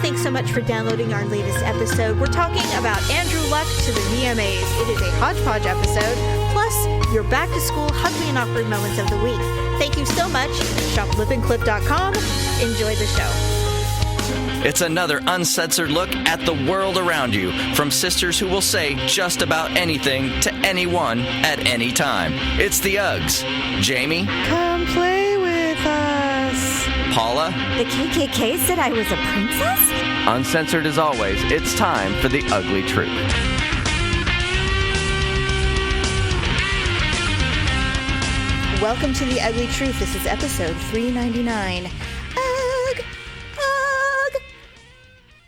thanks so much for downloading our latest episode. We're talking about Andrew Luck to the VMAs. It is a hodgepodge episode, plus your back-to-school Ugly and Awkward Moments of the Week. Thank you so much. Shop lipandclip.com. Enjoy the show. It's another uncensored look at the world around you from sisters who will say just about anything to anyone at any time. It's the Uggs. Jamie. Come play with us. Paula. The KKK said I was a princess? Uncensored as always, it's time for the ugly truth. Welcome to the Ugly Truth. This is episode 399. Ugh.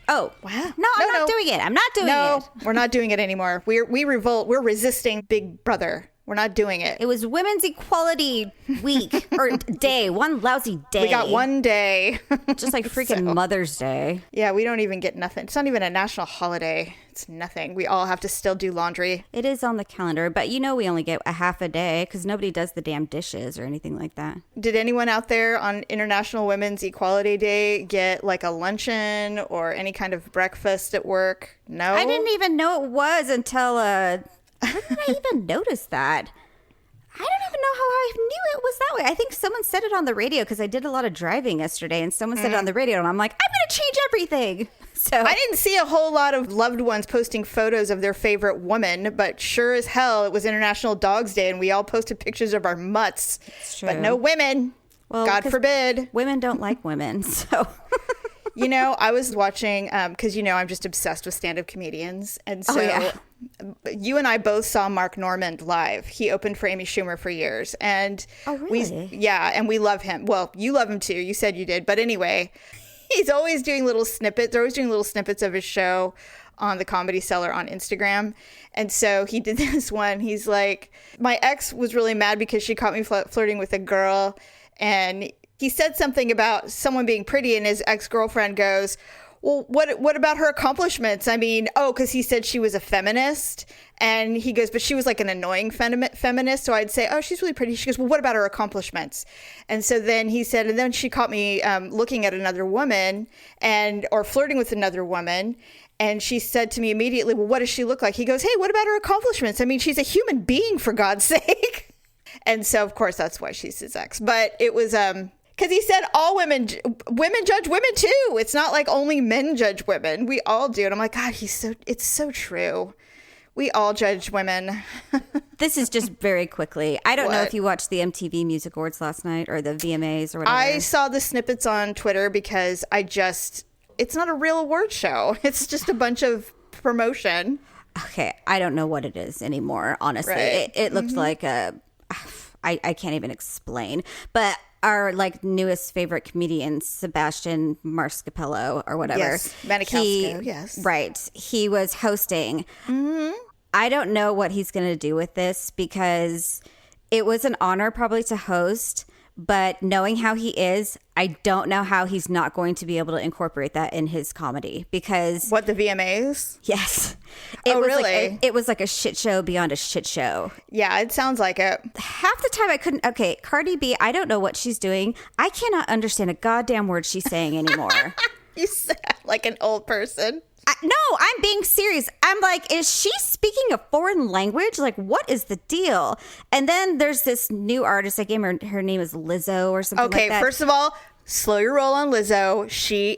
Oh, Wow. No, I'm not doing it. I'm not doing it. No, we're not doing it anymore. We revolt. We're resisting Big Brother. We're not doing it. It was Women's Equality Week or day, one lousy day. We got one day. Just like freaking Mother's Day. Yeah, we don't even get nothing. It's not even a national holiday. It's nothing. We all have to still do laundry. It is on the calendar, but you know we only get a half a day because nobody does the damn dishes or anything like that. Did anyone out there on International Women's Equality Day get like a luncheon or any kind of breakfast at work? No? I didn't even know it was until, how did I even notice that? I don't even know how I knew it was that way. I think someone said it on the radio because I did a lot of driving yesterday and someone said it on the radio and I'm like, I'm going to change everything. So I didn't see a whole lot of loved ones posting photos of their favorite woman, but sure as hell it was International Dogs Day and we all posted pictures of our mutts. But no women. Well, God forbid. Women don't like women, so... You know, I was watching, because, you know, I'm just obsessed with stand-up comedians. And so you and I both saw Mark Normand live. He opened for Amy Schumer for years. And really? and we love him. Well, you love him too. You said you did. But anyway, he's always doing little snippets. They're always doing little snippets of his show on the Comedy Cellar on Instagram. And so he did this one. He's like, my ex was really mad because she caught me flirting with a girl. And he said something about someone being pretty, and his ex-girlfriend goes, well, what about her accomplishments? I mean, because he said she was a feminist. And he goes, but she was like an annoying feminist. So I'd say, oh, she's really pretty. She goes, well, what about her accomplishments? And so then he said, and then she caught me looking at another woman or flirting with another woman. And she said to me immediately, well, what does she look like? He goes, hey, what about her accomplishments? I mean, she's a human being, for God's sake. And so, of course, that's why she's his ex. But it was... because he said all women judge women too. It's not like only men judge women. We all do. And I'm like, God, it's so true. We all judge women. This is just very quickly. I don't know if you watched the MTV Music Awards last night or the VMAs or whatever. I saw the snippets on Twitter because it's not a real award show. It's just a bunch of promotion. Okay. I don't know what it is anymore, honestly. Right. It looked like I can't even explain. But our newest favorite comedian, Sebastian Maniscalco or whatever. Yes, Maniscalco, yes. Right. He was hosting. Mm-hmm. I don't know what he's going to do with this because it was an honor probably to host. But knowing how he is, I don't know how he's not going to be able to incorporate that in his comedy because... What, the VMAs? Yes. Really? It was like a shit show beyond a shit show. Yeah, it sounds like it. Half the time I couldn't... Okay, Cardi B, I don't know what she's doing. I cannot understand a goddamn word she's saying anymore. You sound like an old person. No, I'm being serious. I'm like, is she speaking a foreign language? Like, what is the deal? And then there's this new artist. I gave her name is Lizzo or something like that. Okay, first of all, slow your roll on Lizzo. She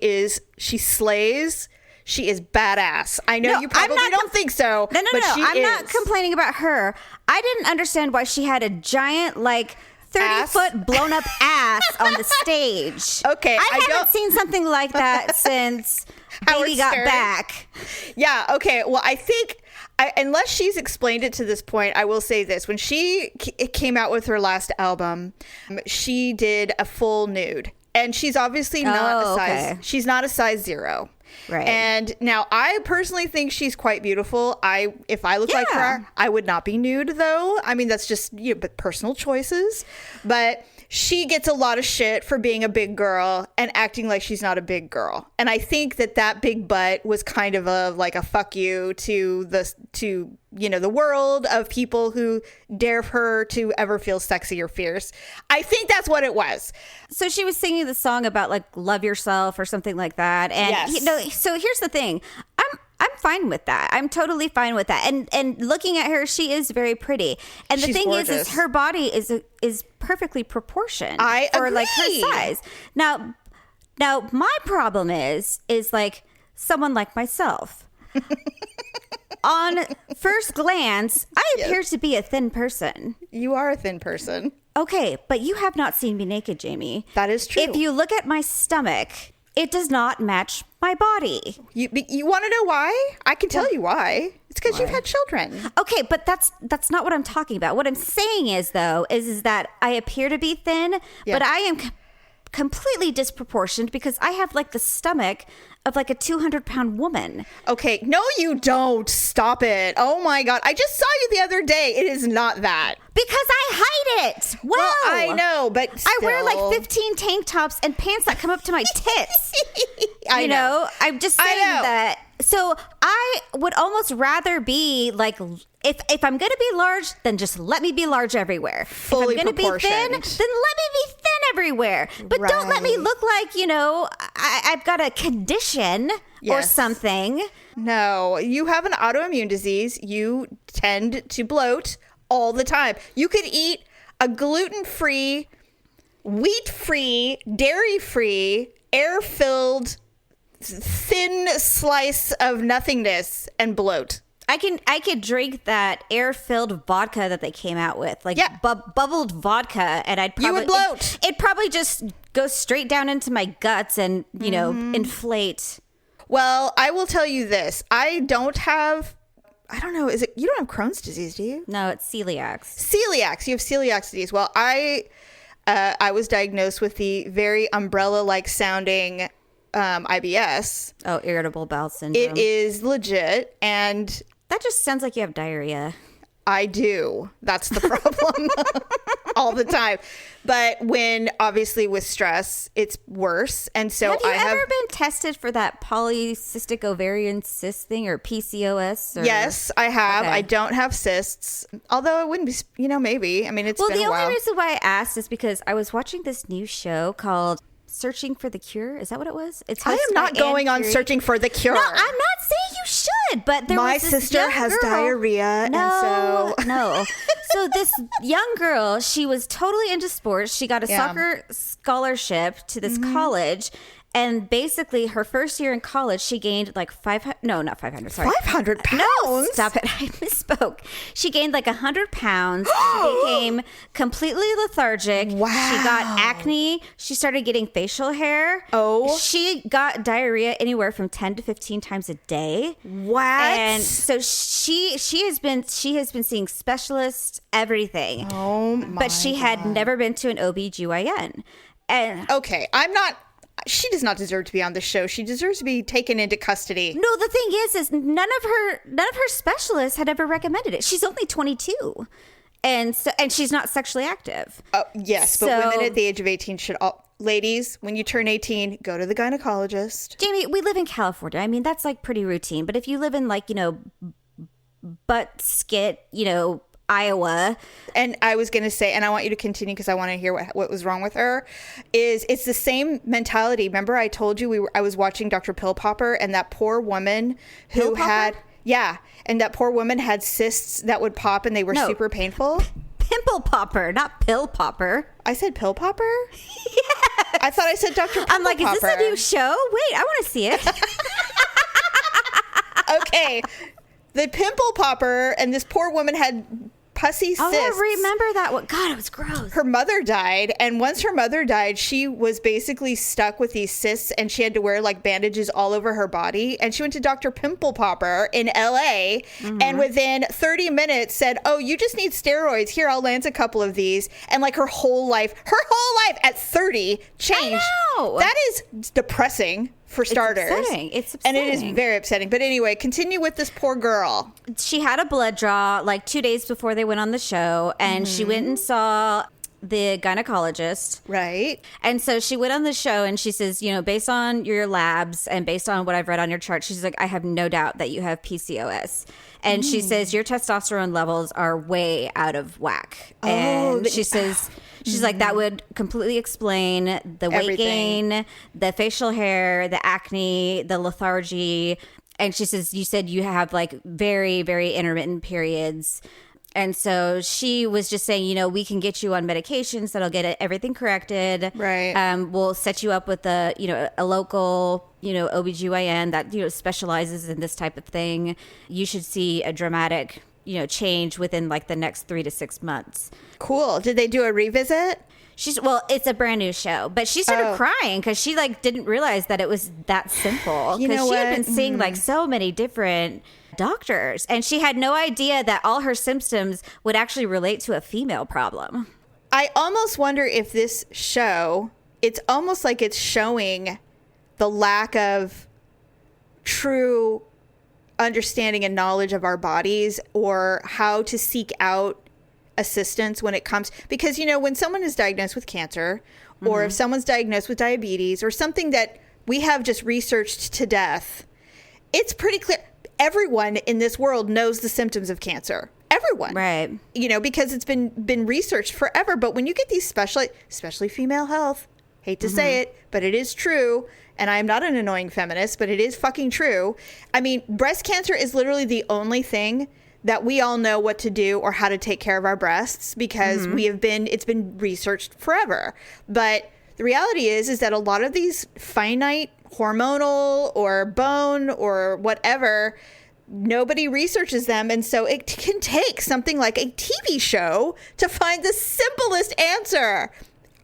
slays. She is badass. I know you probably don't think so. No. I'm not complaining about her. I didn't understand why she had a giant, 30-foot blown up ass on the stage. Okay. I haven't seen something like that since Baby Got Back. Yeah. Okay. Well, I think unless she's explained it to this point, I will say this. When she came out with her last album, she did a full nude. And she's obviously not a size. Okay. She's not a size 0. Right. And now I personally think she's quite beautiful. If I look like her, I would not be nude though. I mean, that's just but personal choices. But she gets a lot of shit for being a big girl and acting like she's not a big girl. And I think that big butt was kind of a fuck you to the world of people who dare her to ever feel sexy or fierce. I think that's what it was. So she was singing the song about like love yourself or something like that. And yes. So here's the thing. I'm fine with that. I'm totally fine with that. And looking at her, she is very pretty. And the thing is her body is perfectly proportioned for like her size. Now my problem is like someone like myself. On first glance, I appear to be a thin person. You are a thin person. Okay, but you have not seen me naked, Jamie. That is true. If you look at my stomach, it does not match my body. You want to know why? I can tell you why. It's because you've had children. Okay, but that's not what I'm talking about. What I'm saying is, though, is that I appear to be thin, but I am completely disproportioned because I have like the stomach of like a 200-pound woman. Okay, no, you don't. Stop it. Oh my God. I just saw you the other day. It is not that. Because I hide it. Wow. Well, I know, but still. I wear like 15 tank tops and pants that come up to my tits. I know. I'm just saying that. So I would almost rather be like, if I'm going to be large, then just let me be large everywhere. Fully if I'm going to be thin, then let me be thin everywhere. But don't let me look like, I've got a condition or something. No, you have an autoimmune disease. You tend to bloat all the time. You could eat a gluten-free, wheat-free, dairy-free, air-filled, thin slice of nothingness and bloat. I could drink that air-filled vodka that they came out with, like bubbled vodka, and I'd probably you would bloat. It'd probably just go straight down into my guts and inflate. Well, I will tell you this: I don't have. I don't know. You don't have Crohn's disease, do you? No, it's celiac. Celiac. You have celiac disease. Well, I was diagnosed with the very umbrella-like sounding IBS. Oh, irritable bowel syndrome. It is legit, and that just sounds like you have diarrhea. I do. That's the problem. All the time. But obviously with stress, it's worse. And so have you ever been tested for that polycystic ovarian cyst thing or PCOS? Yes, I have. Okay. I don't have cysts, although it wouldn't be, maybe. I mean, it's been a while. The only reason why I asked is because I was watching this new show called Searching for the Cure. Is that what it was? I am not going on Searching for the Cure. No, I'm not saying you should, but my sister has diarrhea. No. So this young girl, she was totally into sports. She got a soccer scholarship to this college. And basically, her first year in college, she gained like 500. No, not 500. Sorry, 500 pounds. No, stop it! I misspoke. She gained like 100 pounds. Became completely lethargic. Wow. She got acne. She started getting facial hair. Oh. She got diarrhea anywhere from 10 to 15 times a day. What? And so she has been seeing specialists, everything. Oh my! But she had never been to an OBGYN. And okay, she does not deserve to be on the show. She deserves to be taken into custody. No, the thing is none of her specialists had ever recommended it. She's only 22, and she's not sexually active. Yes, but women at the age of 18 should ladies, when you turn 18, go to the gynecologist. Jamie, we live in California. I mean, that's like pretty routine. But if you live in like butt skit, Iowa. And I was going to say, and I want you to continue because I want to hear what was wrong with her, it's the same mentality. Remember I told you I was watching Dr. Pill Popper, and that poor woman who had, and that poor woman had cysts that would pop and they were super painful. Pimple popper, not pill popper. I said pill popper? Yes. I thought I said Dr. Pimple I'm like, Popper. Is this a new show? Wait, I want to see it. Okay. The pimple popper, and this poor woman had pussy cysts. Oh, I remember that one. God, it was gross. Her mother died, and once her mother died, she was basically stuck with these cysts, and she had to wear like bandages all over her body. And she went to Dr. Pimple Popper in LA, and within 30 minutes said, "Oh, you just need steroids. Here, I'll lance a couple of these." And like her whole life at 30 changed. I know. That is depressing. For starters. It's upsetting. And it is very upsetting. But anyway, continue with this poor girl. She had a blood draw like 2 days before they went on the show, and she went and saw the gynecologist. Right. And so she went on the show and she says, based on your labs and based on what I've read on your chart, she's like, I have no doubt that you have PCOS. And she says, your testosterone levels are way out of whack. And she says, she's like, that would completely explain the weight Everything. gain, the facial hair, the acne, the lethargy. And she says, you said you have like very, very intermittent periods. And so she was just saying, we can get you on medications that'll get everything corrected. Right. We'll set you up with a local, OBGYN that, specializes in this type of thing. You should see a dramatic, change within like the next 3 to 6 months. Cool. Did they do a revisit? It's a brand new show, but she started crying because she like didn't realize that it was that simple. Because she had been seeing like so many different doctors, and she had no idea that all her symptoms would actually relate to a female problem. I almost wonder if this show, it's almost like it's showing the lack of true understanding and knowledge of our bodies, or how to seek out assistance when it comes, because when someone is diagnosed with cancer, or if someone's diagnosed with diabetes or something that we have just researched to death, it's pretty clear everyone in this world knows the symptoms of cancer. Everyone, right? Because it's been researched forever. But when you get these especially female health, hate to say it, but it is true, and I am not an annoying feminist, but it is fucking true. I mean, breast cancer is literally the only thing that we all know what to do or how to take care of our breasts, because it's been researched forever. But the reality is that a lot of these finite hormonal or bone or whatever, nobody researches them. And so it can take something like a TV show to find the simplest answer.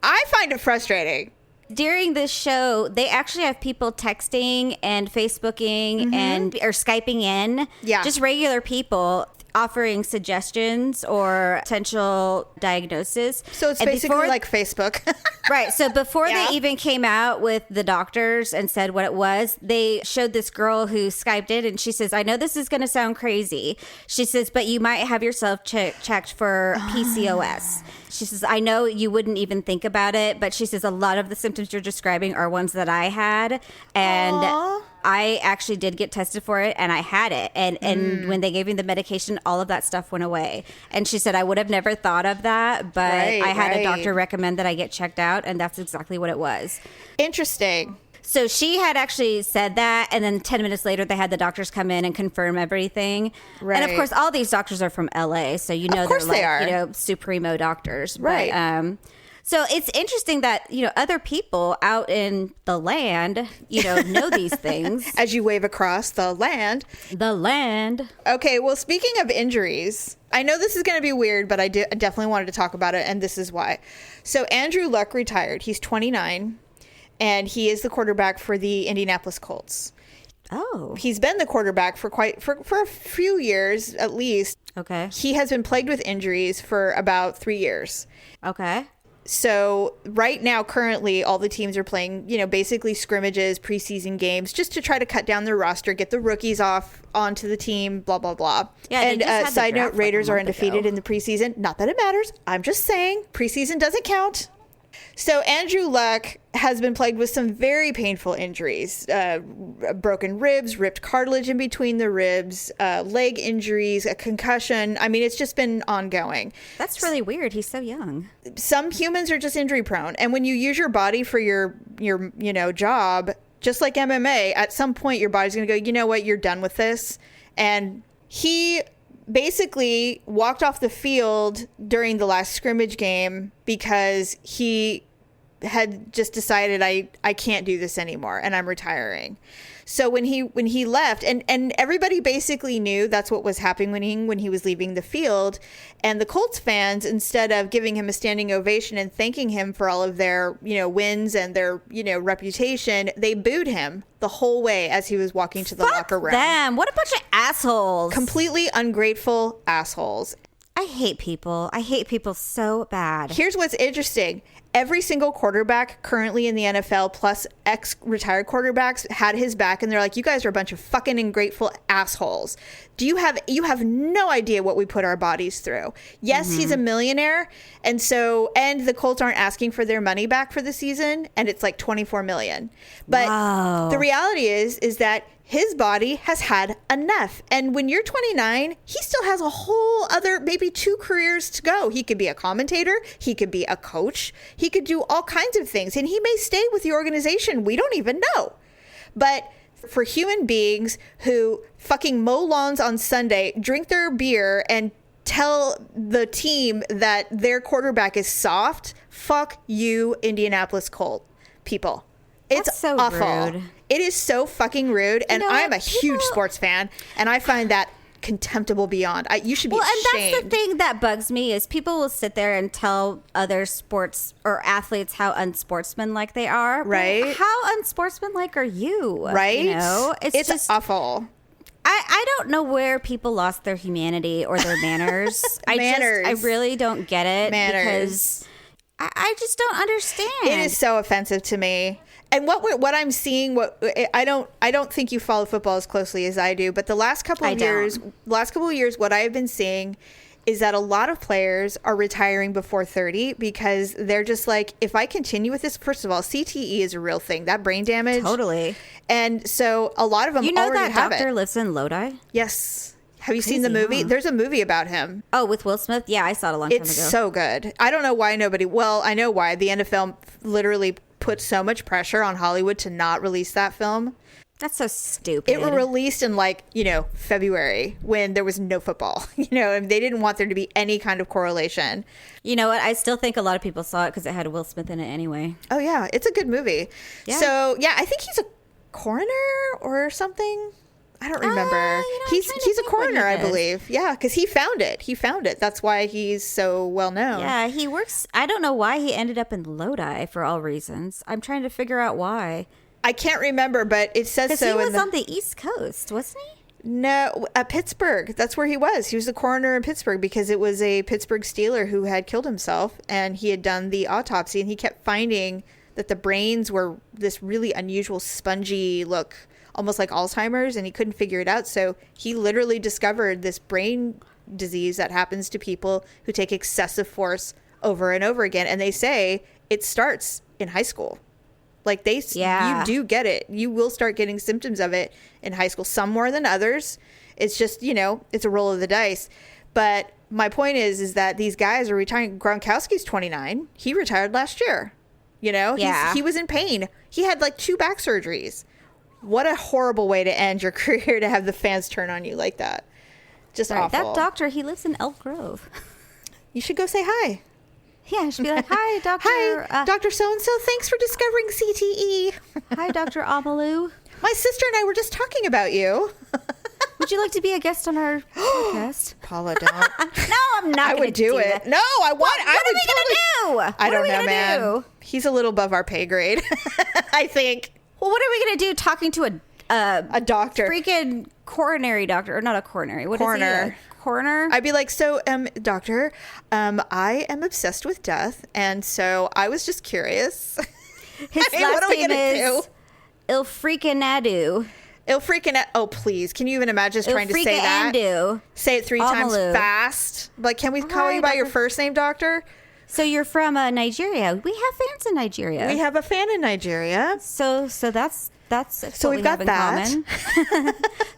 I find it frustrating. During this show, they actually have people texting and Facebooking and or Skyping in. Yeah. Just regular people offering suggestions or potential diagnosis. So it's basically like Facebook. Right. So before Yeah. they even came out with the doctors and said what it was, they showed this girl who Skyped in, and she says, I know this is going to sound crazy. She says, but you might have yourself checked for PCOS. She says, I know you wouldn't even think about it, but she says a lot of the symptoms you're describing are ones that I had. And I actually did get tested for it, and I had it. And when they gave me the medication, all of that stuff went away. And she said, I would have never thought of that, but I had a doctor recommend that I get checked out, and that's exactly what it was. Interesting. So she had actually said that, and then 10 minutes later, they had the doctors come in and confirm everything. Right. And of course, all these doctors are from LA, so they're like, supremo doctors. Right. But, so it's interesting that, other people out in the land, know these things. As you wave across the land. The land. Okay, well, speaking of injuries, I know this is going to be weird, but I definitely wanted to talk about it, and this is why. So Andrew Luck retired. He's 29, and he is the quarterback for the Indianapolis Colts. Oh. He's been the quarterback for a few years, at least. Okay. He has been plagued with injuries for about 3 years. Okay. So right now, currently, all the teams are playing, basically scrimmages, preseason games, just to try to cut down their roster, get the rookies onto the team, blah, blah, blah. Yeah, and side note, draft Raiders like a are month undefeated ago. in the preseason. Not that it matters. I'm just saying preseason doesn't count. So Andrew Luck has been plagued with some very painful injuries, broken ribs, ripped cartilage in between the ribs, leg injuries, a concussion. I mean, it's just been ongoing. That's really weird. He's so young. Some humans are just injury prone. And when you use your body for your job, just like MMA, at some point your body's going to go, you know what, you're done with this. And he basically walked off the field during the last scrimmage game because he had just decided I can't do this anymore and I'm retiring. So when he left, and everybody basically knew that's what was happening when he was leaving the field, and the Colts fans, instead of giving him a standing ovation and thanking him for all of their wins and their reputation, they booed him the whole way as he was walking to the locker room. Them. What a bunch of assholes. Completely ungrateful assholes. I hate people. I hate people so bad. Here's what's interesting. Every single quarterback currently in the NFL plus ex-retired quarterbacks had his back, and they're like, you guys are a bunch of fucking ungrateful assholes. You have no idea what we put our bodies through. Yes, he's a millionaire, and the Colts aren't asking for their money back for the season, and it's like $24 million. But the reality is that his body has had enough. And when you're 29, he still has a whole other, maybe 2 careers to go. He could be a commentator. He could be a coach. He could do all kinds of things. And he may stay with the organization. We don't even know. But for human beings who fucking mow lawns on Sunday, drink their beer, and tell the team that their quarterback is soft, fuck you, Indianapolis Colt people. It's so awful. rude. It is so fucking rude, and I am a huge sports fan, and I find that contemptible beyond. You should be ashamed. And that's the thing that bugs me is people will sit there and tell other sports or athletes how unsportsmanlike they are. Right. Well, how unsportsmanlike are you? Right? You know, it's just awful. I don't know where people lost their humanity or their manners. I really don't get it. Because I just don't understand. It is so offensive to me. And what I'm seeing, I don't think you follow football as closely as I do, but the last couple of years, what I have been seeing is that a lot of players are retiring before 30 because they're just like, if I continue with this, first of all, CTE is a real thing, that brain damage. Totally. And so a lot of them already have it. That doctor lives in Lodi? Yes. Have you seen the movie? Huh? There's a movie about him. Oh, with Will Smith? Yeah, I saw it a long time ago. It's so good. I don't know why I know why. The NFL literally put so much pressure on Hollywood to not release that film. That's so stupid. It was released in February when there was no football, and they didn't want there to be any kind of correlation. You know what? I still think a lot of people saw it because it had Will Smith in it anyway. Oh, yeah. It's a good movie. Yeah. So, yeah, I think he's a coroner or something. I don't remember. He's a coroner, I believe. Yeah, because he found it. That's why he's so well known. Yeah, he works. I don't know why he ended up in Lodi for all reasons. I'm trying to figure out why. I can't remember, but it says so. Because he was on the East Coast, wasn't he? No, Pittsburgh. That's where he was. He was the coroner in Pittsburgh because it was a Pittsburgh Steeler who had killed himself, and he had done the autopsy, and he kept finding that the brains were this really unusual spongy look, almost like Alzheimer's, and he couldn't figure it out. So he literally discovered this brain disease that happens to people who take excessive force over and over again. And they say it starts in high school. Like you do get it. You will start getting symptoms of it in high school, some more than others. It's just, it's a roll of the dice. But my point is that these guys are retiring. Gronkowski's 29. He retired last year. He was in pain. He had 2 back surgeries. What a horrible way to end your career, to have the fans turn on you like that. Just awful. That doctor, he lives in Elk Grove. You should go say hi. Yeah, I should be like, hi, Doctor. Hi, Dr. So-and-so. Thanks for discovering CTE. Hi, Dr. Amalu. My sister and I were just talking about you. Would you like to be a guest on our podcast? Paula, don't. No, I'm not. I would do it. That. No, I want. What are we gonna do? I don't know, man. He's a little above our pay grade, I think. Well, what are we gonna do? Talking to a doctor, freaking coronary doctor, or not a coronary? What is he? A coroner? I'd be like, so, doctor, I am obsessed with death, and so I was just curious. His last name is Ilfreakinadu. Oh, please. Can you even imagine trying to say that? Say it 3 times fast. Like, can we call you by your first name, doctor? So you're from Nigeria. We have fans in Nigeria. We have a fan in Nigeria. So that's so we've got that.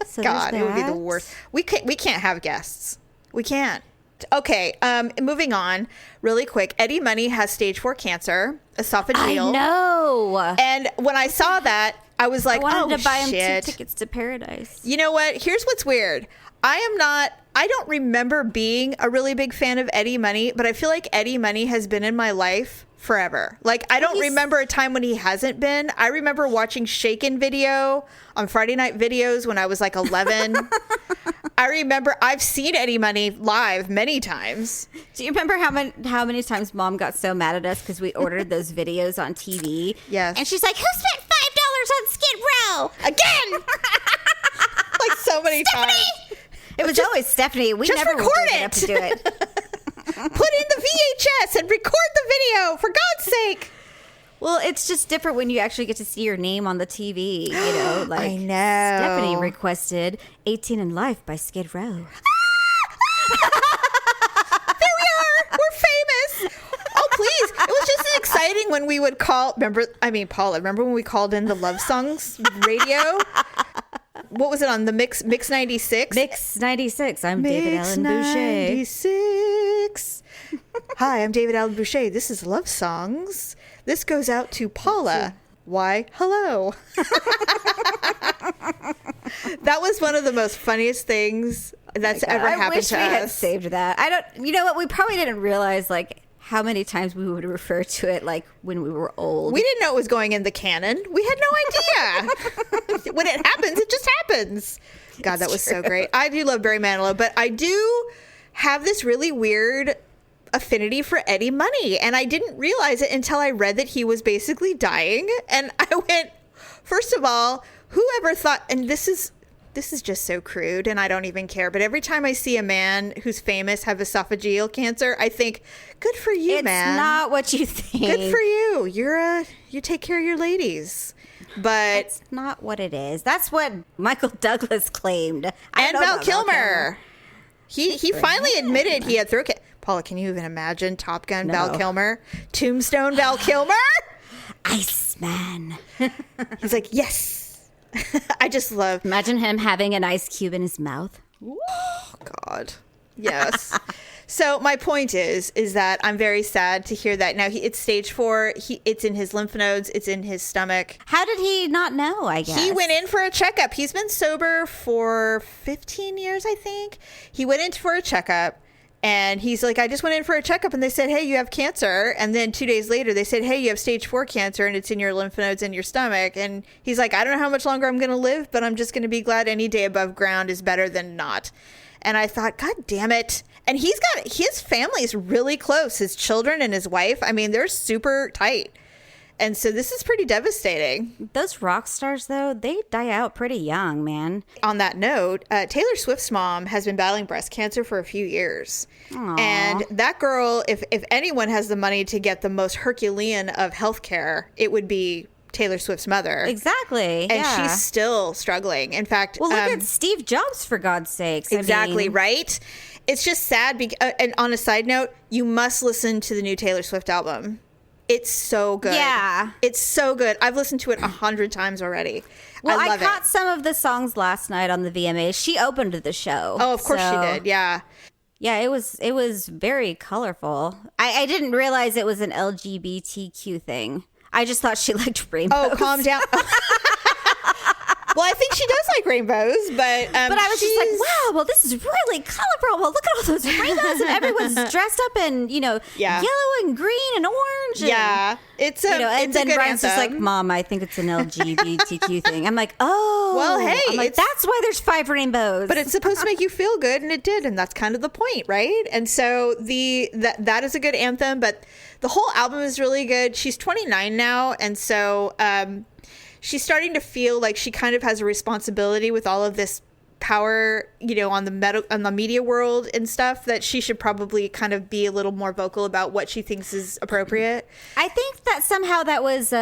So God, it would be the worst. We can't have guests. We can't. Okay, moving on really quick. Eddie Money has stage 4 cancer, esophageal. I know. And when I saw that, I was like, I wanted to buy him 2 tickets to paradise. You know what? Here's what's weird. I don't remember being a really big fan of Eddie Money, but I feel like Eddie Money has been in my life forever. Like, I don't remember a time when he hasn't been. I remember watching Shaken Video on Friday Night Videos when I was like 11. I remember I've seen Eddie Money live many times. Do you remember how many times Mom got so mad at us because we ordered those videos on TV? Yes. And she's like, who spent $5 on Skid Row? Again! Like so many times. It was always Stephanie. We never would bring it up to do it. in the VHS and record the video, for God's sake. Well, it's just different when you actually get to see your name on the TV, you know. Like, I know. Stephanie requested 18 in Life by Skid Row. There we are. We're famous. Oh, please. It was just as exciting when we would call, Paula, remember when we called in the Love Songs radio? What was it on the Mix 96? Mix 96. I'm David Allen Boucher. 96. Hi, I'm David Allen Boucher. This is Love Songs. This goes out to Paula. Why, hello. That was one of the most funniest things that's ever happened to us. I wish we had saved that. You know what? We probably didn't realize like how many times we would refer to it like when we were old. We didn't know it was going in the canon. We had no idea. When it happens, it just happens. God, that was so great. I do love Barry Manilow, but I do have this really weird affinity for Eddie Money, and I didn't realize it until I read that he was basically dying, and I went, first of all, whoever thought, and this is just so crude and I don't even care, but every time I see a man who's famous have esophageal cancer, I think, good for you, man. It's not what you think. Good for you. You take care of your ladies. But it's not what it is. That's what Michael Douglas claimed. And Val Kilmer. He finally admitted he had throat cancer. Paula, can you even imagine Top Gun Val Kilmer? Tombstone Val Kilmer? Iceman. He's like, yes. I just love. Imagine him having an ice cube in his mouth. Oh, God. Yes. So my point is that I'm very sad to hear that. Now, it's stage 4. It's in his lymph nodes. It's in his stomach. How did he not know, I guess? He went in for a checkup. He's been sober for 15 years, I think. He went in for a checkup. And he's like, I just went in for a checkup and they said, hey, you have cancer. And then 2 days later, they said, hey, you have stage 4 cancer and it's in your lymph nodes in your stomach. And he's like, I don't know how much longer I'm going to live, but I'm just going to be glad any day above ground is better than not. And I thought, God damn it. And his family is really close. His children and his wife, I mean, they're super tight. And so this is pretty devastating. Those rock stars, though, they die out pretty young, man. On that note, Taylor Swift's mom has been battling breast cancer for a few years. Aww. And that girl, if anyone has the money to get the most Herculean of healthcare, it would be Taylor Swift's mother. Exactly. And she's still struggling. In fact, well, look at Steve Jobs, for God's sakes. Exactly, right? It's just sad. And on a side note, you must listen to the new Taylor Swift album. It's so good. Yeah. It's so good. I've listened to it 100 times already. Well, I love caught some of the songs last night on the VMAs. She opened the show. Oh, of course she did. Yeah. Yeah, it was very colorful. I didn't realize it was an LGBTQ thing. I just thought she liked rainbows. Oh, calm down. Well, I think she does like rainbows, but I was just like, wow, well, this is really colorful. Well, look at all those rainbows, and everyone's dressed up in, yellow and green and orange. Yeah, it's a and then Brian's just like, Mom, I think it's an LGBTQ thing. I'm like, oh, well, hey, I'm like, that's why there's 5 rainbows. But it's supposed to make you feel good, and it did, and that's kind of the point, right? And so that is a good anthem, but the whole album is really good. She's 29 now, and so she's starting to feel like she kind of has a responsibility with all of this power, on the media world and stuff, that she should probably kind of be a little more vocal about what she thinks is appropriate. I think that somehow that was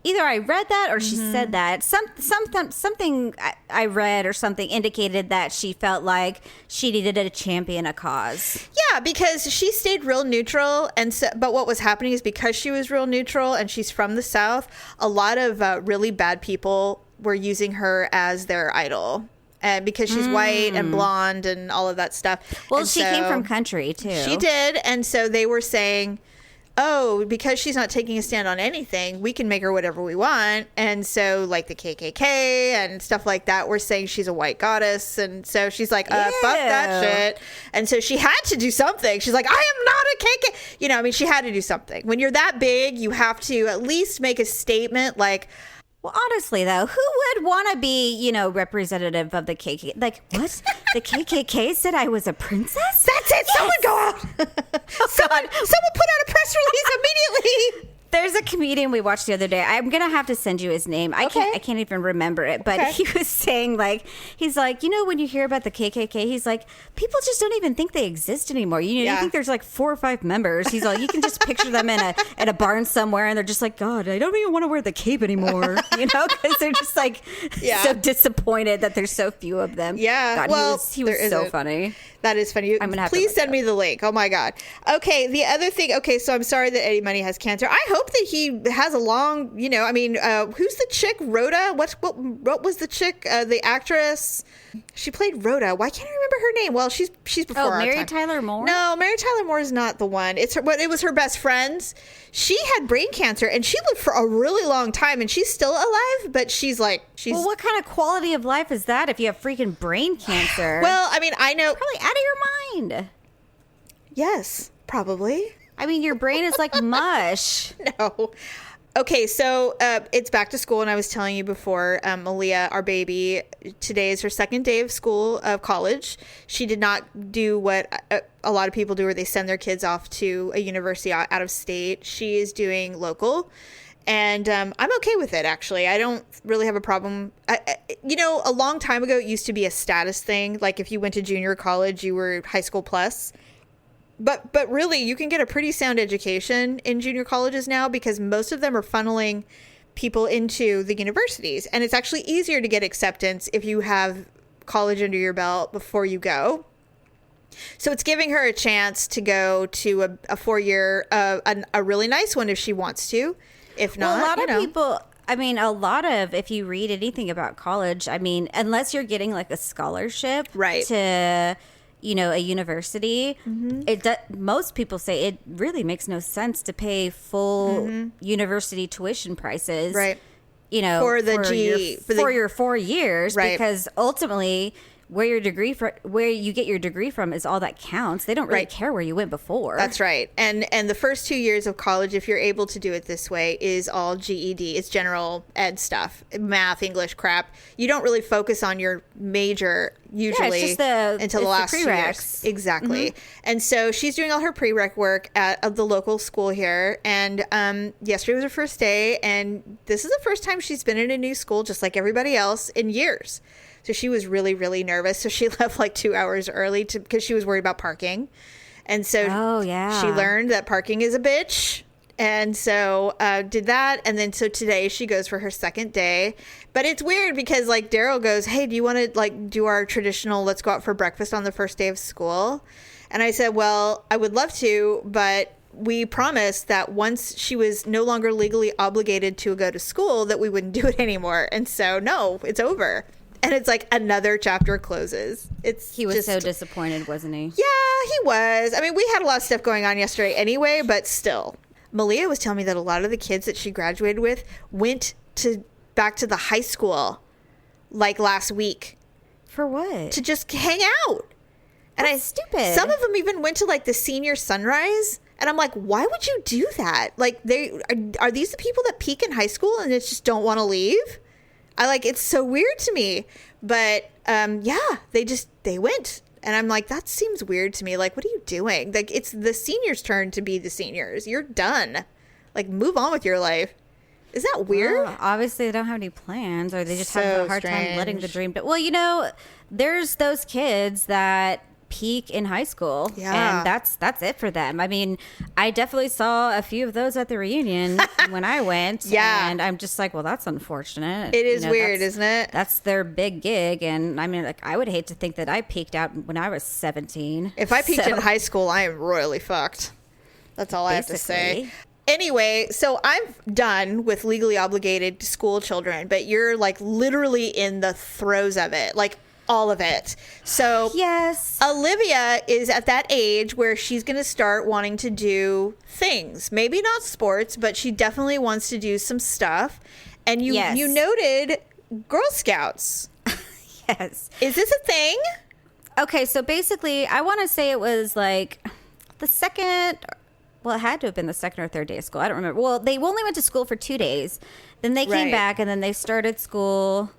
either I read that or she said that. Something I read or something indicated that she felt like she needed to champion a cause. Yeah, because she stayed real neutral, but what was happening is because she was real neutral and she's from the South, a lot of really bad people were using her as their idol. And because she's white and blonde and all of that stuff. Well, she came from country too. She did, and so they were saying, oh, because she's not taking a stand on anything, we can make her whatever we want. And so, like the KKK and stuff like that, we're saying she's a white goddess. And so she's like, fuck that shit. And so she had to do something. She's like, I am not a KKK. She had to do something. When you're that big, you have to at least make a statement like, well, honestly, though, who would want to be, representative of the KKK? Like, what? The KKK said I was a princess? That's it. Yes. Someone go out. Someone put out a press release immediately. There's a comedian we watched the other day. I'm gonna have to send you his name. I can't even remember it. But he was saying he's like, when you hear about the KKK, he's like, people just don't even think they exist anymore. You think there's 4 or 5 members. He's like, you can just picture them in a barn somewhere, and they're just like, God, I don't even want to wear the cape anymore. Because they're just so disappointed that there's so few of them. Yeah. God, he was so funny. That is funny. I'm gonna have Please send me the link. Oh my God. Okay. The other thing. Okay. So I'm sorry that Eddie Money has cancer. I hope that he has a long, who's the chick? Rhoda? What was the chick? The actress? She played Rhoda. Why can't I remember her name? Well, she's before our Mary time. Tyler Moore? No, Mary Tyler Moore is not the one. It was her best friend's. She had brain cancer and she lived for a really long time and she's still alive, but she's Well, what kind of quality of life is that if you have freaking brain cancer? Well, I mean, I know. Probably out of your mind. Yes, probably. I mean, your brain is like mush. No. Okay, so it's back to school, and I was telling you before, Malia, our baby, today is her second day of college. She did not do what a lot of people do, where they send their kids off to a university out of state. She is doing local, and I'm okay with it, actually. I don't really have a problem. A long time ago, it used to be a status thing. Like, if you went to junior college, you were high school plus. But really, you can get a pretty sound education in junior colleges now because most of them are funneling people into the universities. And it's actually easier to get acceptance if you have college under your belt before you go. So it's giving her a chance to go to a 4-year, a really nice one if she wants to. If not, a lot of people... if you read anything about college, unless you're getting a scholarship to... a university, most people say it really makes no sense to pay full university tuition prices, right? For your 4 years, because ultimately where you get your degree from is all that counts. They don't really care where you went before. That's right. And the first 2 years of college, if you're able to do it this way, is all GED. It's general ed stuff, math, English crap. You don't really focus on your major usually until the last 2 years. Exactly. And so she's doing all her prereq work at the local school here. And yesterday was her first day, and this is the first time she's been in a new school, just like everybody else, in years. So she was really, really nervous. So she left 2 hours early because she was worried about parking. And so she learned that parking is a bitch. And so did that. And then so today she goes for her second day. But it's weird because Daryl goes, hey, do you want to do our traditional let's go out for breakfast on the first day of school? And I said, well, I would love to, but we promised that once she was no longer legally obligated to go to school that we wouldn't do it anymore. And so no, it's over. And it's another chapter closes. He was so disappointed, wasn't he? Yeah, he was. I mean, we had a lot of stuff going on yesterday anyway, but still. Malia was telling me that a lot of the kids that she graduated with went back to the high school last week. For what? To just hang out. And That's stupid. Some of them even went to the senior sunrise. And I'm like, why would you do that? Are these the people that peak in high school and just don't want to leave? It's so weird to me, but they went, and I'm like, that seems weird to me. What are you doing? It's the seniors' turn to be the seniors. You're done. Move on with your life. Is that weird? Well, obviously they don't have any plans, or they just have a hard time letting the dream. But there's those kids that peak in high school, and that's it for them. I mean, I definitely saw a few of those at the reunion when I went, and I'm just like, well, that's unfortunate. It is weird, isn't it? That's their big gig, and I mean, I would hate to think that I peaked out when I was 17. If I peaked in high school, I am royally fucked. That's all I have to say. Anyway, so I'm done with legally obligated school children, but you're literally in the throes of it, all of it. So yes, Olivia is at that age where she's going to start wanting to do things. Maybe not sports, but she definitely wants to do some stuff. And you noted Girl Scouts. Yes. Is this a thing? Okay, so basically, I want to say it was the second... Well, it had to have been the second or third day of school. I don't remember. Well, they only went to school for 2 days. Then they came back, and then they started school...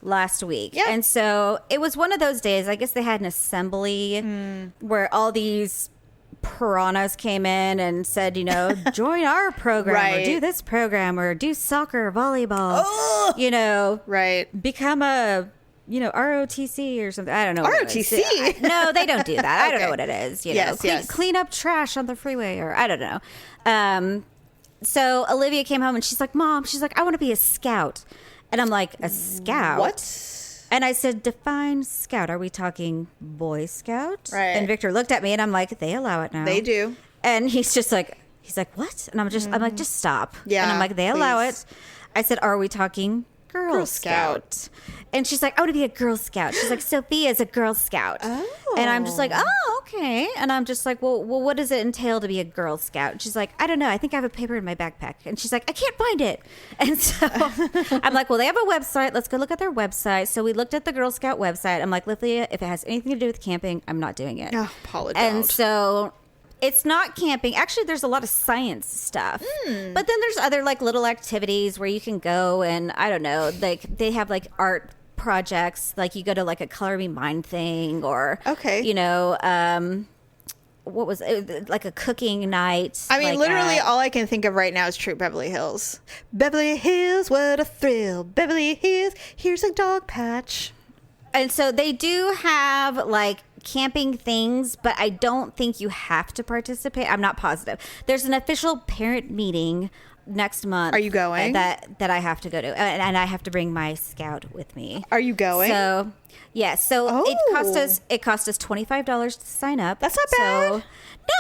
Last week. Yeah. And so it was one of those days, I guess they had an assembly where all these piranhas came in and said, join our program Right. or do this program or do soccer, volleyball, Right. become a, ROTC or something. I don't know. what it is. ROTC? No, they don't do that. I don't know Okay. what it is. Yes. Clean up trash on the freeway or I don't know. So Olivia came home and she's like, Mom, I want to be a scout. And I'm like, a scout? What? And I said, define scout. Are we talking Boy Scout? Right. And Victor looked at me and I'm like, they allow it now. They do. And he's like, what? And I'm like, just stop. Yeah, And I'm like, they allow please. it. I said, are we talking Girl Scout? And she's like, I want to be a Girl Scout. She's like, Sophia's a Girl Scout. Oh. And I'm just like, oh, okay. And I'm just like, well, what does it entail to be a Girl Scout? And she's like, I don't know. I think I have a paper in my backpack. And she's like, I can't find it. And so I'm like, well, they have a website. Let's go look at their website. So we looked at the Girl Scout website. I'm like, Livia, if it has anything to do with camping, I'm not doing it. Oh, Paula, And don't. so it's not camping. Actually, there's a lot of science stuff. But then there's other like little activities where you can go and I don't know, like they have like art projects. Like you go to like a Color Me Mine thing or, Okay. what was it? Like a cooking night. I mean, like literally at- all I can think of right now is Troop Beverly Hills. Beverly Hills, what a thrill. Beverly Hills, here's a dog patch. And so they do have like camping things, but I don't think you have to participate. I'm not positive. There's an official parent meeting next month. Are you going? That I have to go to, and I have to bring my scout with me. Are you going? So yes. So Oh. it cost us $25 to sign up. That's not bad. So,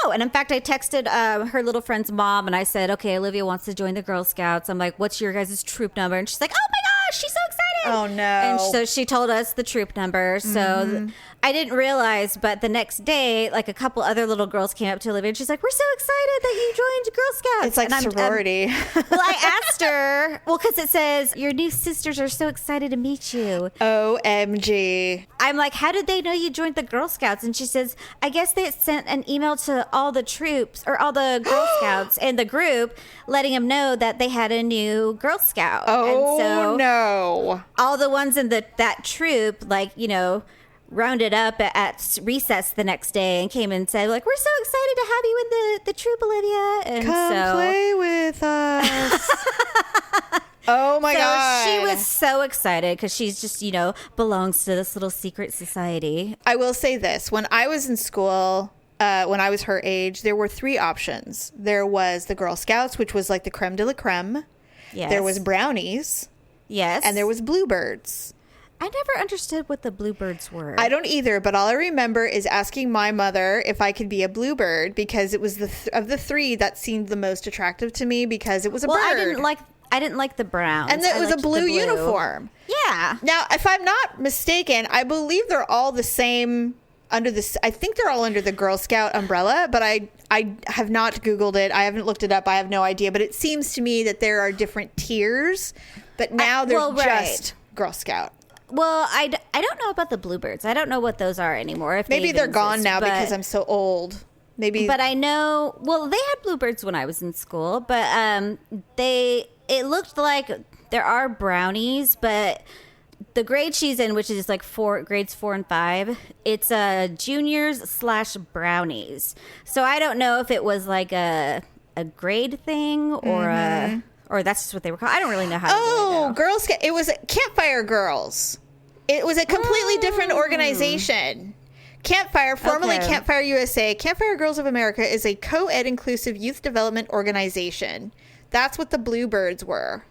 no, and in fact, I texted her little friend's mom, and I said, "Okay, Olivia wants to join the Girl Scouts." I'm like, "What's your guys' troop number?" And she's like, "Oh my gosh, she's so excited!" Oh, no. And so she told us the troop number. So I didn't realize, but the next day, like a couple other little girls came up to Olivia, and she's like, "We're so excited that you joined Girl Scouts." It's like And I'm- sorority. well, I asked her, because it says your new sisters are so excited to meet you. OMG. I'm like, how did they know you joined the Girl Scouts? And she says, I guess they sent an email to all the troops or all the Girl Scouts in the group, letting them know that they had a new Girl Scout. Oh, and so no. all the ones in that troop, like, rounded up at recess the next day and came and said, like, we're so excited to have you in the troop, Olivia. And Come play with us. Oh my so God. she was so excited because she's just, belongs to this little secret society. I will say this. When I was in school, when I was her age, there were 3 options. There was the Girl Scouts, which was like the creme de la creme. Yes. There was brownies. Yes. And there was bluebirds. I never understood what the bluebirds were. I don't either, but all I remember is asking my mother if I could be a bluebird because it was of the 3 that seemed the most attractive to me because it was a bird. I didn't like the brown. And it was a liked the blue uniform. Yeah. Now, if I'm not mistaken, I believe they're all the same under this. I think they're all under the Girl Scout umbrella, but I have not Googled it. I haven't looked it up. I have no idea. But it seems to me that there are different tiers. But now they're just Girl Scout. Well, I don't know about the bluebirds. I don't know what those are anymore. If Maybe they they're even gone exist, now but- because I'm so old. Maybe. But I know. Well, they had bluebirds when I was in school, but it looked like there are brownies, but the grade she's in, which is like grades 4 and 5, it's juniors/brownies. So I don't know if it was like a grade thing or or that's just what they were called. I don't really know how. Oh, Girl Scout. It was Campfire Girls. It was a completely different organization. Campfire, formerly Okay. Campfire USA, Campfire Girls of America is a co-ed inclusive youth development organization. That's what the Bluebirds were.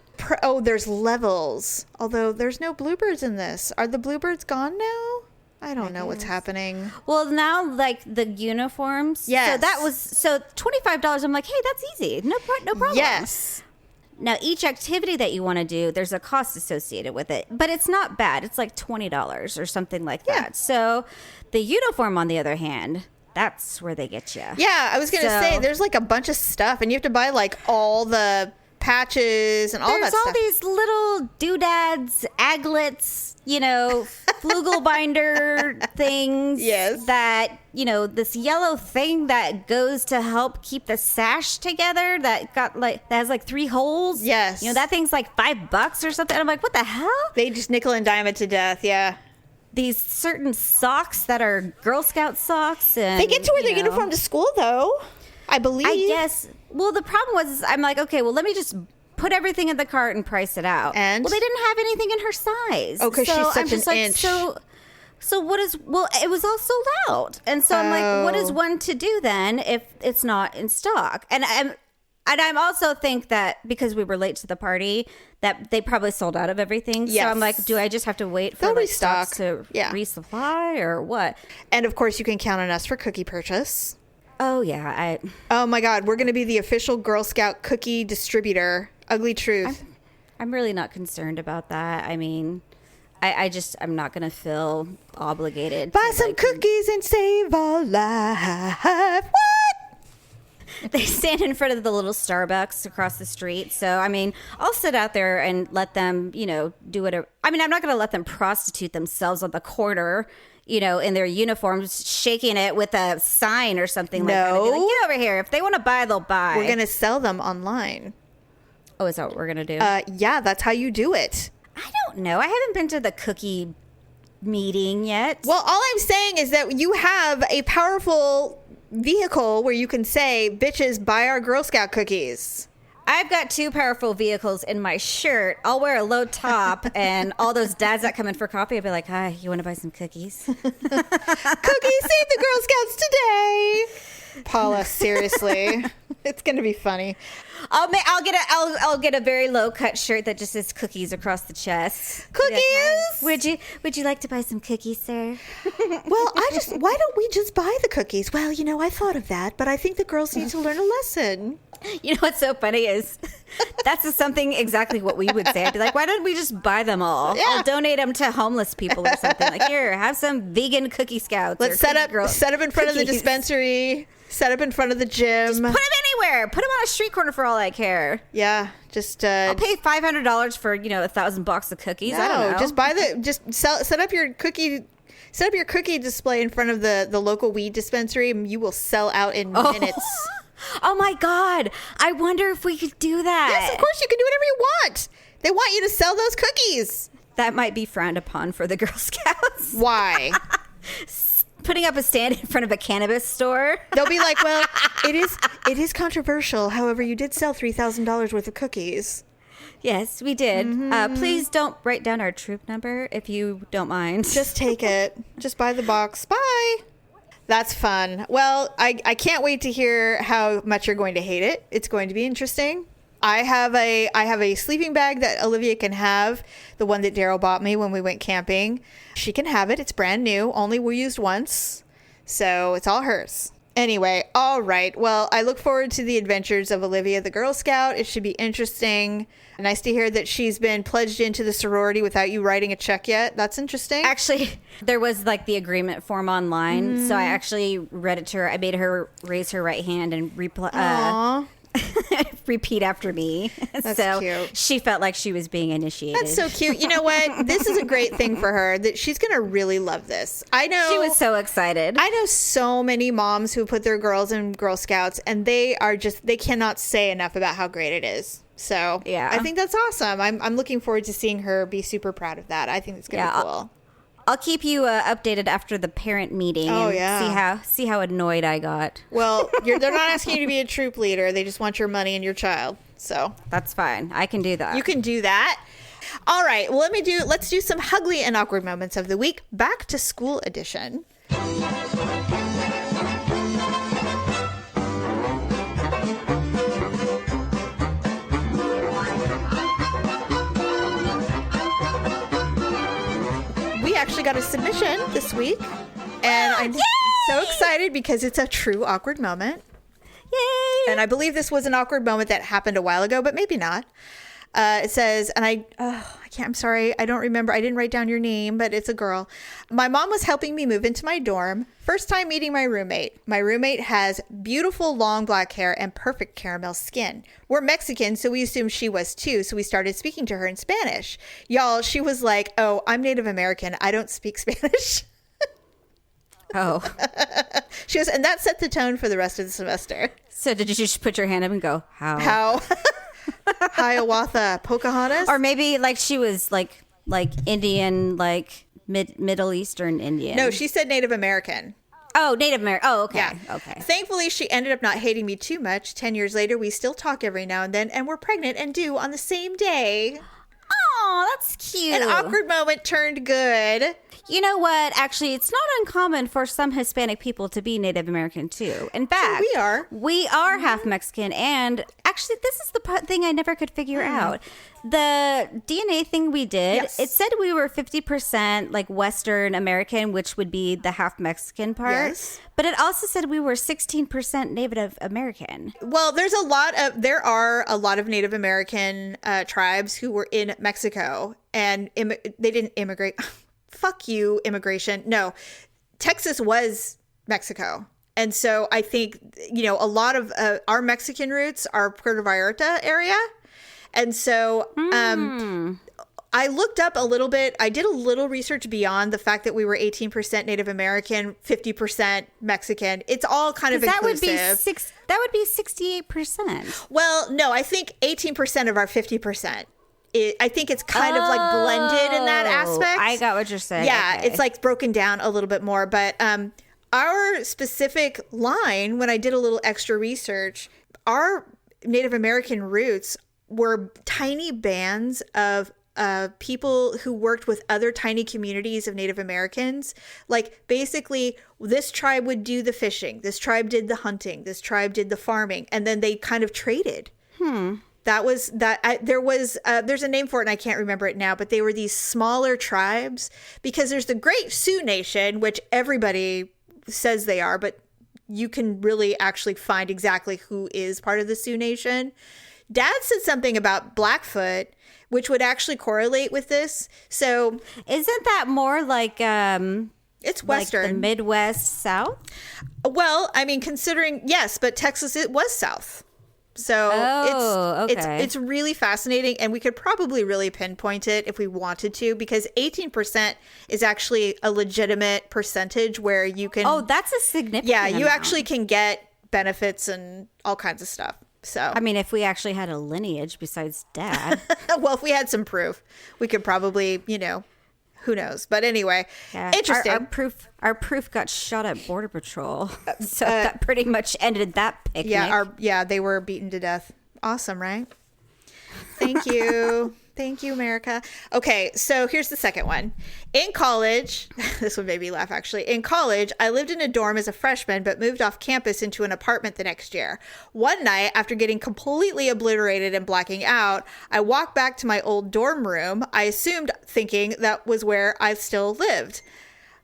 There's levels. Although there's no Bluebirds in this. Are the Bluebirds gone now? I don't know what's happening. Well, now like the uniforms. Yes. So that was $25. I'm like, hey, that's easy. No problem. Yes. Now, each activity that you want to do, there's a cost associated with it, but it's not bad. It's like $20 or something like that. So the uniform, on the other hand, that's where they get you. Yeah, I was going to say, there's like a bunch of stuff, and you have to buy like all the patches and all that There's stuff. all these little doodads, aglets, flugelbinder things. Yes. That, this yellow thing that goes to help keep the sash together that has like 3 holes. Yes. That thing's like $5 or something. I'm like, what the hell? They just nickel and dime it to death, yeah. these certain socks that are Girl Scout socks. And, They get to wear their uniform to school, though, I believe. I guess. Well, the problem was, I'm like, okay, well, let me just put everything in the cart and price it out. And? Well, they didn't have anything in her size. Oh, because she's such an inch. So what is, well, it was all sold out. And so I'm like, what is one to do then if it's not in stock? And I'm also think that because we were late to the party, that they probably sold out of everything. Yes. So I'm like, do I just have to wait for They'll like restock. stocks to Yeah. resupply or what? And of course, you can count on us for cookie purchase. Oh, yeah. Oh my God, we're going to be the official Girl Scout cookie distributor. Ugly truth. I'm really not concerned about that. I mean, I'm not going to feel obligated. Buy to, some like, cookies and save our life. What? They stand in front of the little Starbucks across the street. So, I mean, I'll sit out there and let them, do whatever. I mean, I'm not going to let them prostitute themselves on the corner, in their uniforms, shaking it with a sign or something like that. I'd be like, get over here. If they want to buy, they'll buy. We're going to sell them online. Oh, is that what we're going to do? Yeah, that's how you do it. I don't know. I haven't been to the cookie meeting yet. Well, all I'm saying is that you have a powerful vehicle where you can say, bitches, buy our Girl Scout cookies. I've got 2 powerful vehicles in my shirt. I'll wear a low top, and all those dads that come in for coffee, I'll be like, hi, you want to buy some cookies? Cookies save the Girl Scouts today. Paula, seriously. It's going to be funny. I'll get a very low cut shirt that just says cookies across the chest. Cookies? Would you like to buy some cookies, sir? Well, why don't we just buy the cookies? Well, I thought of that, but I think the girls need to learn a lesson. You know what's so funny is that's something exactly what we would say. I'd be like, why don't we just buy them all? Yeah. I'll donate them to homeless people or something. Like, here, have some vegan cookie scouts. Let's set up in front of the dispensary, set up in front of the gym. Just put them anywhere. Put them on a street corner for all I care. Yeah, just I'll pay $500 for $1,000 of cookies. I don't know. Set up your cookie display in front of the local weed dispensary, and you will sell out in minutes. Oh my God. I wonder if we could do that. Yes, of course you can do whatever you want. They want you to sell those cookies. That might be frowned upon for the Girl Scouts. Why? Putting up a stand in front of a cannabis store. They'll be like, well, it is controversial. However, you did sell $3,000 worth of cookies. Yes, we did. Please don't write down our troop number if you don't mind. Just take it. Just buy the box. Bye. That's fun. Well, I can't wait to hear how much you're going to hate it. It's going to be interesting. I have a sleeping bag that Olivia can have, the one that Daryl bought me when we went camping. She can have it. It's brand new. Only we used once. So it's all hers. Anyway, all right. Well, I look forward to the adventures of Olivia the Girl Scout. It should be interesting. Nice to hear that she's been pledged into the sorority without you writing a check yet. That's interesting. Actually, there was like the agreement form online. So I actually read it to her. I made her raise her right hand and repeat after me. That's so cute. She felt like she was being initiated. That's so cute. You know what? This is a great thing for her that she's going to really love this. I know. She was so excited. I know so many moms who put their girls in Girl Scouts and they cannot say enough about how great it is. So yeah, I think that's awesome. I'm looking forward to seeing her be super proud of that. I think it's going to be cool. I'll keep you updated after the parent meeting. Oh, and yeah. See how annoyed I got. Well, they're not asking you to be a troop leader. They just want your money and your child. So that's fine. I can do that. You can do that. All right. Well, let's do some Ugly and awkward moments of the week. Back to school edition. We actually got a submission this week, and I'm so excited because it's a true awkward moment. Yay! And I believe this was an awkward moment that happened a while ago, but maybe not. It says, and I'm sorry, I don't remember. I didn't write down your name, but it's a girl. My mom was helping me move into my dorm. First time meeting my roommate. My roommate has beautiful long black hair and perfect caramel skin. We're Mexican, so we assumed she was too. So we started speaking to her in Spanish. Y'all, she was like, oh, I'm Native American. I don't speak Spanish. Oh. She goes, and that set the tone for the rest of the semester. So did you just put your hand up and go, how? How? Hiawatha Pocahontas? Or maybe like she was like Indian, like Middle Eastern Indian. No, she said Native American. Oh, Native American. Oh, okay. Yeah. Okay. Thankfully, she ended up not hating me too much. 10 years later, we still talk every now and then, and we're pregnant and due on the same day. Oh, that's cute. An awkward moment turned good. You know what? Actually, it's not uncommon for some Hispanic people to be Native American too. In fact, we are. We are half Mexican. And actually, this is the thing I never could figure out. The DNA thing we did, Yes. it said we were 50% like Western American, which would be the half Mexican part. Yes. But it also said we were 16% Native American. Well, there are a lot of Native American tribes who were in Mexico, and they didn't immigrate. Fuck you, immigration. No, Texas was Mexico. And so I think, a lot of our Mexican roots are Puerto Vallarta area. And so I looked up a little bit. I did a little research beyond the fact that we were 18% Native American, 50% Mexican. It's all kind of inclusive. That would be 68%. Well, no, I think 18% of our 50%. I think it's kind of like blended in that aspect. I got what you're saying. Yeah, Okay. it's like broken down a little bit more. But our specific line, when I did a little extra research, our Native American roots were tiny bands of people who worked with other tiny communities of Native Americans. Like basically this tribe would do the fishing. This tribe did the hunting. This tribe did the farming. And then they kind of traded. There's a name for it and I can't remember it now, but they were these smaller tribes because there's the Great Sioux Nation, which everybody says they are, but you can really actually find exactly who is part of the Sioux Nation. Dad said something about Blackfoot, which would actually correlate with this. So isn't that more like it's Western, like the Midwest South? Well, I mean, considering yes, but Texas, it was South. So it's really fascinating, and we could probably really pinpoint it if we wanted to, because 18% is actually a legitimate percentage where you can. Oh, that's a significant. Yeah, you amount. actually can get benefits and all kinds of stuff. So I mean, if we actually had a lineage besides Dad, well, if we had some proof, we could probably, who knows? But anyway, interesting. Our proof got shot at Border Patrol, so that pretty much ended that picnic. Yeah, they were beaten to death. Awesome, right? Thank you. Thank you, America. Okay, so here's the second one. In college, this one made me laugh actually. In college, I lived in a dorm as a freshman, but moved off campus into an apartment the next year. One night, after getting completely obliterated and blacking out, I walked back to my old dorm room. I assumed, thinking that was where I still lived.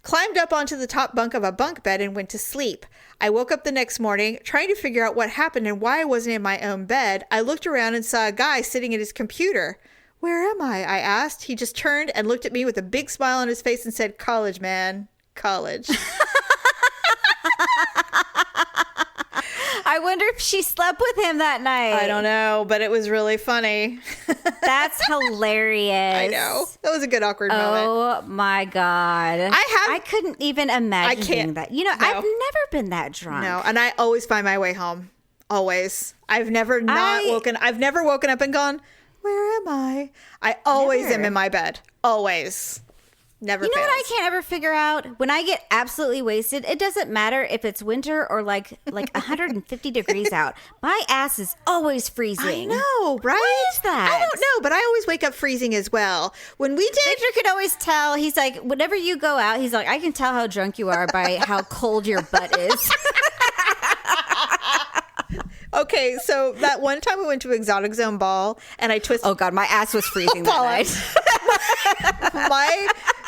Climbed up onto the top bunk of a bunk bed and went to sleep. I woke up the next morning trying to figure out what happened and why I wasn't in my own bed. I looked around and saw a guy sitting at his computer. "Where am I?" I asked. He just turned and looked at me with a big smile on his face and said, "College, man. College." I wonder if she slept with him that night. I don't know, but it was really funny. That's hilarious. I know. That was a good awkward moment. Oh my God. I couldn't even imagine doing that. No. I've never been that drunk. No, and I always find my way home. Always. I've never woken up and gone, "Where am I?" I always am in my bed. Always. Never You know fails. what I can't ever figure out? When I get absolutely wasted, it doesn't matter if it's winter or like 150 degrees out. My ass is always freezing. I know, right? Why is that? I don't know, but I always wake up freezing as well. When we did... Victor could always tell. He's like, whenever you go out, he's like, I can tell how drunk you are by how cold your butt is. Okay, so that one time we went to Exotic Zone Ball and I twisted... Oh God, my ass was freezing that night.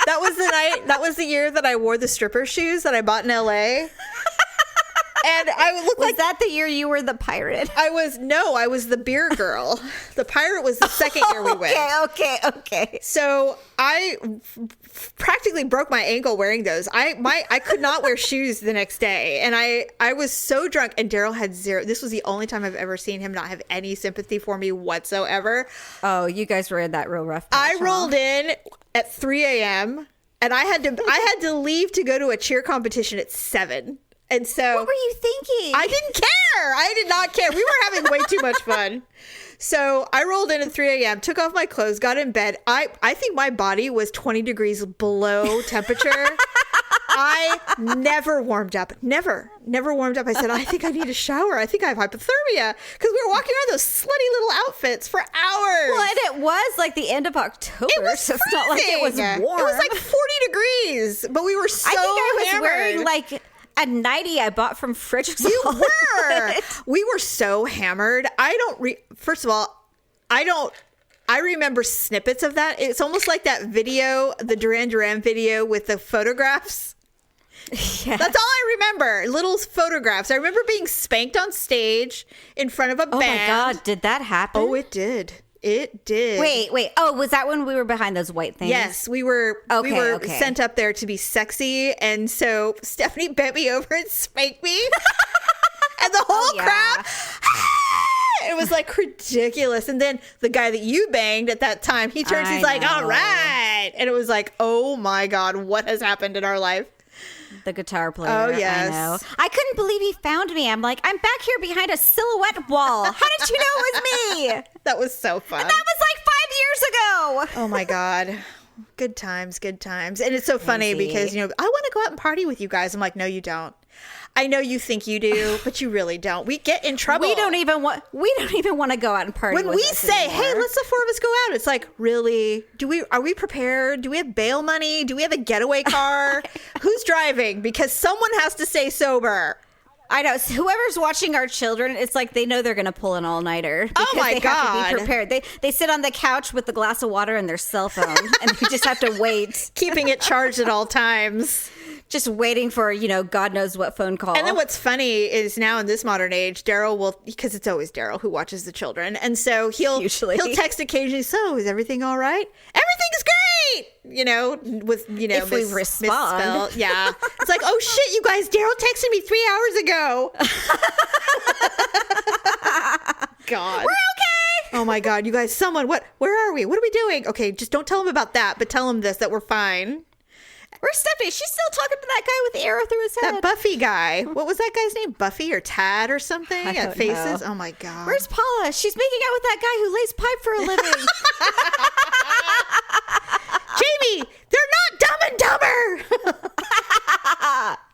That was the year that I wore the stripper shoes that I bought in LA. And I looked Was that the year you were the pirate? I was the beer girl. The pirate was the second year we went. Okay. So I practically broke my ankle wearing those. I could not wear shoes the next day. And I was so drunk, and Daryl had zero. This was the only time I've ever seen him not have any sympathy for me whatsoever. Oh, you guys were in that real rough patch, I rolled in at 3 a.m. and I had to leave to go to a cheer competition at 7. And so What were you thinking? I didn't care. I did not care. We were having way too much fun. So I rolled in at 3 a.m., took off my clothes, got in bed. I think my body was 20 degrees below temperature. I never warmed up. Never warmed up. I said, I think I need a shower. I think I have hypothermia. Because we were walking around those slutty little outfits for hours. Well, and it was like the end of October. It was so it's not like it was warm. It was like 40 degrees. But we were so I think I was hammered. wearing like a nightie I bought from Frederick's. You were. We were so hammered. First of all, I remember snippets of that. It's almost like that video, the Duran Duran video with the photographs. Yes. That's all I remember. Little photographs. I remember being spanked on stage in front of a band. Oh my God, did that happen? Oh, it did. It did. Wait. Oh, was that when we were behind those white things? Yes, we were sent up there to be sexy, and so Stephanie bent me over and spanked me. And the whole crowd, it was like ridiculous. And then the guy that you banged at that time, he turns, he's like, all right. And it was like, oh my God, what has happened in our life? The guitar player. Oh, yes. I know. I couldn't believe he found me. I'm like, I'm back here behind a silhouette wall. How did you know it was me? That was so fun. And that was like 5 years ago. Oh my God. Good times. And it's so funny because, I want to go out and party with you guys. I'm like, no, you don't. I know you think you do, but you really don't. We get in trouble. We don't even want to go out and party when with we us say, anymore. hey, let's the four of us go out. It's like, really? Are we prepared? Do we have bail money? Do we have a getaway car? Who's driving? Because someone has to stay sober. I know. So whoever's watching our children, it's like they know they're going to pull an all-nighter. Oh my they God. have to be prepared. They sit on the couch with the glass of water and their cell phone, and we just have to wait. Keeping it charged at all times. Just waiting for, God knows what phone call. And then what's funny is now in this modern age, Daryl will, because it's always Daryl who watches the children. And so he'll text occasionally, so is everything all right? Everything's great! With, if we respond. Misspelled. Yeah. It's like, oh shit, you guys, Daryl texted me 3 hours ago. God. We're okay. Oh my God, you guys, where are we? What are we doing? Okay, just don't tell him about that, but tell him that we're fine. Where's Stephanie? She's still talking to that guy with the arrow through his head. That Buffy guy. What was that guy's name? Buffy or Tad or something? I don't Faces. know. Oh my God. Where's Paula? She's making out with that guy who lays pipe for a living. Jamie, they're not Dumb and Dumber.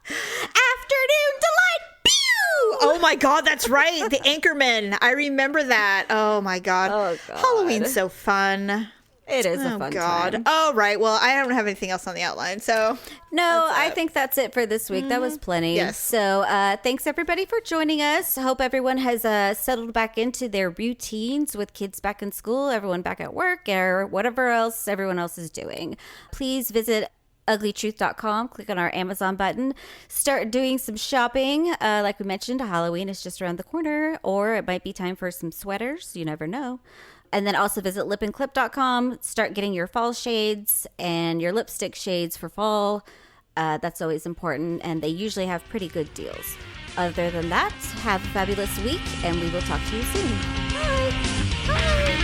Afternoon delight. Pew! Oh my God, that's right. The Anchorman. I remember that. Oh my God. Oh God. Halloween's so fun. It is a fun time. Oh, right. Well, I don't have anything else on the outline, so. No, I think that's it for this week. That was plenty. Yes. So thanks, everybody, for joining us. Hope everyone has settled back into their routines with kids back in school, everyone back at work, or whatever else everyone else is doing. Please visit uglytruth.com, click on our Amazon button, start doing some shopping. Like we mentioned, Halloween is just around the corner, or it might be time for some sweaters. You never know. And then also visit lipandclip.com, start getting your fall shades and your lipstick shades for fall. That's always important, and they usually have pretty good deals. Other than that, have a fabulous week, and we will talk to you soon. Bye. Bye.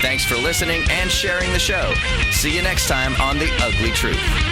Thanks for listening and sharing the show. See you next time on The Ugly Truth.